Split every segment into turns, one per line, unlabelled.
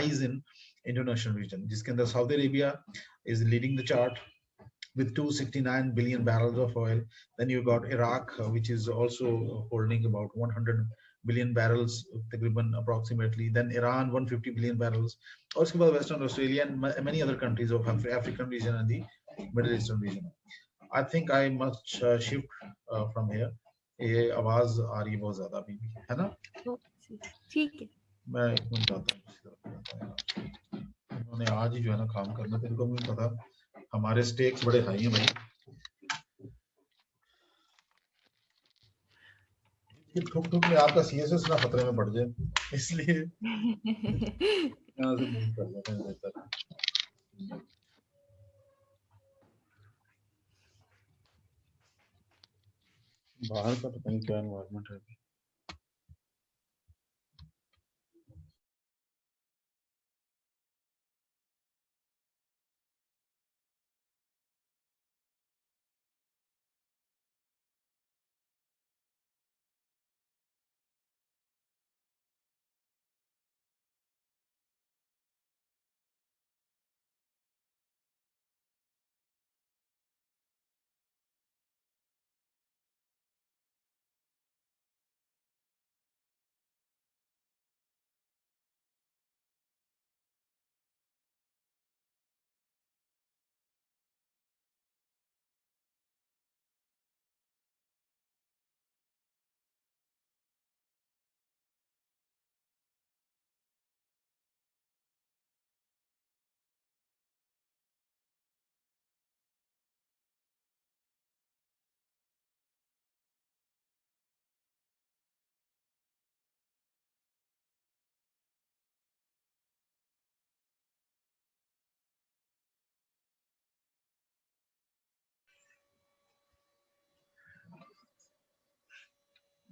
rise in Indonesian region, जिसके अंदर Saudi Arabia is leading the chart with 269 billion barrels of oil. Then you got Iraq, which is also holding about 100 billion barrels, approximately. Then Iran, 150 billion barrels. Also, Western Australia and many other countries of African region and the Middle Eastern region. I think I must shift from here. ये आवाज आ रही है बहुत ज्यादा अभी भी, है ना?
ठीक है,
मैं एक मिनट आता हूँ। उन्होंने आज ही जो है ना काम करना, तेरे को भी पता हमारे स्टेक्स बड़े हाई हैं भाई। ठुक ठुक में आपका सीएसएस ना खतरे में पड़ जाए, इसलिए यहाँ से मूव कर लेते हैं बेहतर। बाहर का पता नहीं क्या एनवायरनमेंट है अभी।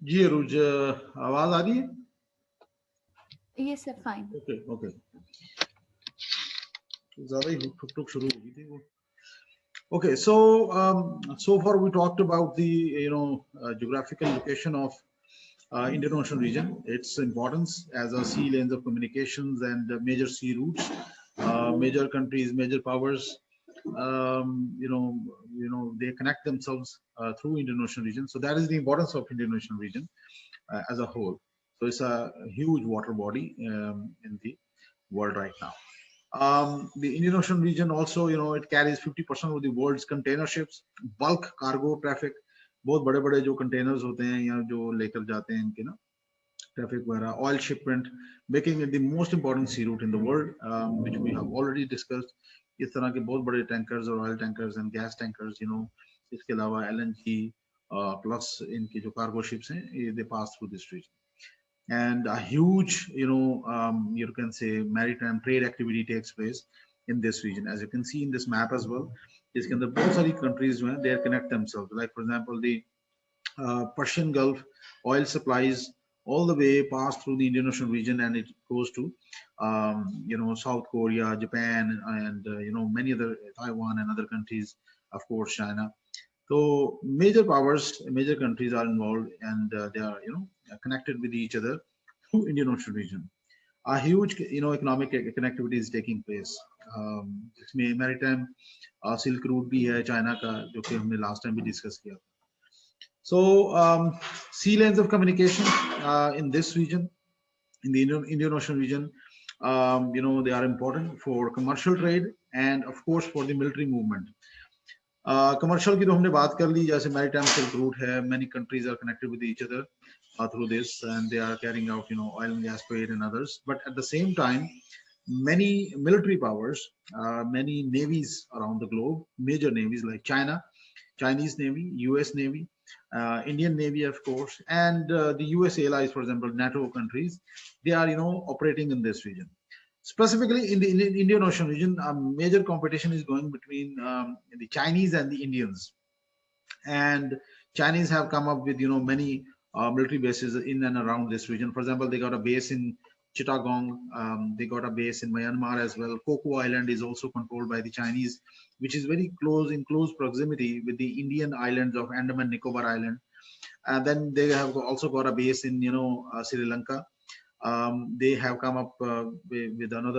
जी अरुज, आवाज आ रही है?
Yes sir, fine.
Okay okay, ज्यादा ही ठुक ठुक शुरू हो गई थी वो। Okay, so so far we talked about the geographical location of Indian Ocean region, its importance as a sea lanes of communications and major sea routes, major countries, major powers. They connect themselves through Indian Ocean region. So that is the importance of Indian Ocean region as a whole. So it's a huge water body in the world right now. The Indian Ocean region also, it carries 50% of the world's container ships, bulk cargo traffic. बहुत बड़े बड़े जो containers होते हैं या जो लेकर जाते हैं इनके ना traffic वगैरह, oil shipment, making it the most important sea route in the world, which we have already discussed. इस तरह के बहुत बड़े tankers और oil tankers and gas tankers, इसके अलावा LNG plus इनकी जो cargo ships हैं, they pass through this region. And a huge, you can say maritime trade activity takes place in this region, as you can see in this map as well. इसके अंदर बहुत सारी countries जो हैं, they connect themselves. Like for example, the Persian Gulf oil supplies all the way pass through the Indian Ocean region, and it goes to South Korea, Japan, and many other, Taiwan and other countries, of course China. So major powers, major countries are involved, and they are connected with each other through Indian Ocean region. A huge economic connectivity is taking place. इसमें maritime Silk Route भी है China का, जो कि हमने last time भी discuss किया. So sea lanes of communication in this region, in the Indian Ocean region, they are important for commercial trade and of course for the military movement. Commercial की तो हमने बात कर ली, जैसे maritime Silk Route है, many countries are connected with each other through this, and they are carrying out oil and gas trade and others. But at the same time, many military powers, many navies around the globe, major navies like China, Chinese Navy, US Navy, Indian Navy, of course, and the US allies, for example, NATO countries, they are operating in this region. Specifically in the Indian Ocean region, a major competition is going between the Chinese and the Indians. And Chinese have come up with many military bases in and around this region. For example, they got a base in Chittagong, they got a base in Myanmar as well. Coco Island is also controlled by the Chinese, which is very close, in close proximity with the Indian islands of Andaman Nicobar Island. And then they have also got a base in Sri Lanka. They have come up with another